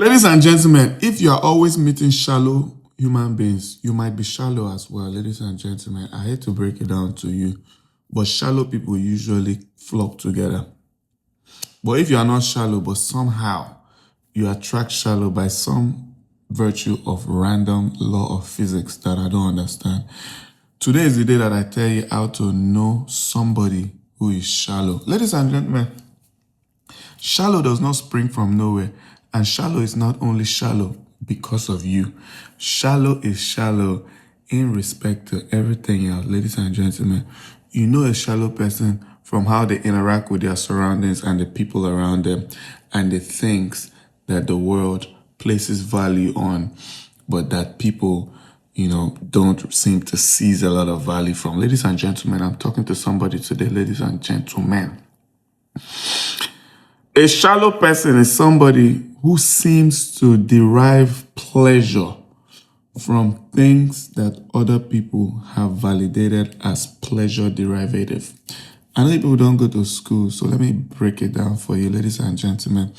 Ladies and gentlemen, if you are always meeting shallow human beings, you might be shallow as well. Ladies and gentlemen, I hate to break it down to you, but shallow people usually flock together. But if you are not shallow, but somehow you attract shallow by some virtue of random law of physics that I don't understand. Today is the day that I tell you how to know somebody who is shallow. Ladies and gentlemen, shallow does not spring from nowhere. And shallow is not only shallow because of you. Shallow is shallow in respect to everything else. Ladies and gentlemen, you know a shallow person from how they interact with their surroundings and the people around them and the things that the world places value on, but that people, don't seem to seize a lot of value from. Ladies and gentlemen, I'm talking to somebody today, ladies and gentlemen. A shallow person is somebody who seems to derive pleasure from things that other people have validated as pleasure derivative. I know people don't go to school, so let me break it down for you, ladies and gentlemen.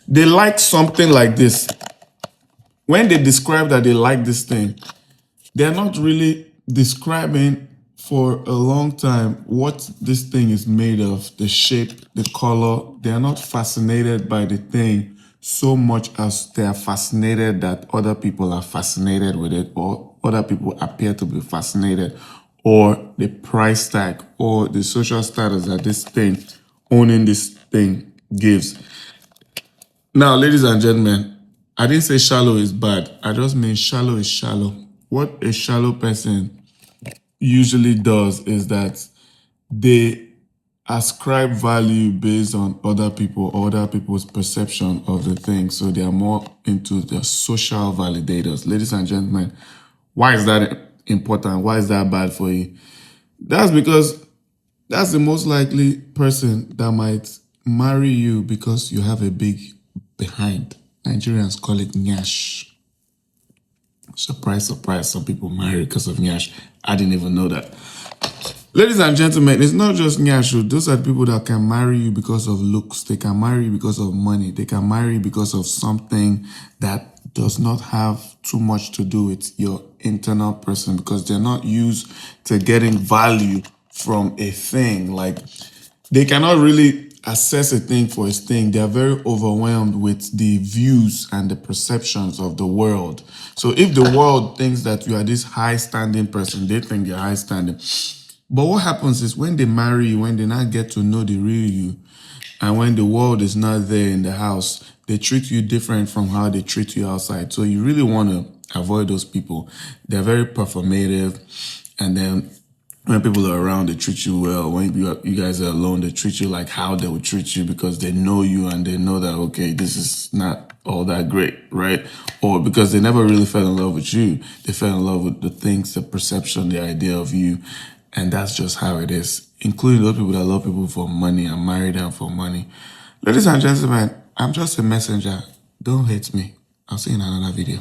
They like something like this. When they describe that they like this thing, they're not really describing for a long time what this thing is made of, the shape, the color. They are not fascinated by the thing so much as they are fascinated that other people are fascinated with it, or other people appear to be fascinated, or the price tag or the social status that this thing, owning this thing, gives. Now, ladies and gentlemen, I didn't say shallow is bad. I just mean shallow is shallow. What a shallow person usually does is that they ascribe value based on other people or other people's perception of the thing. So they are more into the social validators. Ladies and gentlemen, why is that important? Why is that bad for you? That's because that's the most likely person that might marry you because you have a big behind. Nigerians call it nyash. Surprise, surprise, some people marry because of nyash. I didn't even know that. Ladies and gentlemen, it's not just nyash. Those are people that can marry you because of looks. They can marry you because of money. They can marry you because of something that does not have too much to do with your internal person, because they're not used to getting value from a thing. Like, they cannot really assess a thing for its thing. They are very overwhelmed with the views and the perceptions of the world. So if the world thinks that you are this high standing person, they think you're high standing. But what happens is when they marry you, when they not get to know the real you, and when the world is not there in the house, they treat you different from how they treat you outside. So you really want to avoid those people. They're very performative, and then when people are around, they treat you well. When you guys are alone, they treat you like how they would treat you, because they know you and they know that, okay, this is not all that great, right? Or because they never really fell in love with you. They fell in love with the things, the perception, the idea of you. And that's just how it is, including those people that love people for money and marry them for money. Ladies and gentlemen, I'm just a messenger. Don't hate me. I'll see you in another video.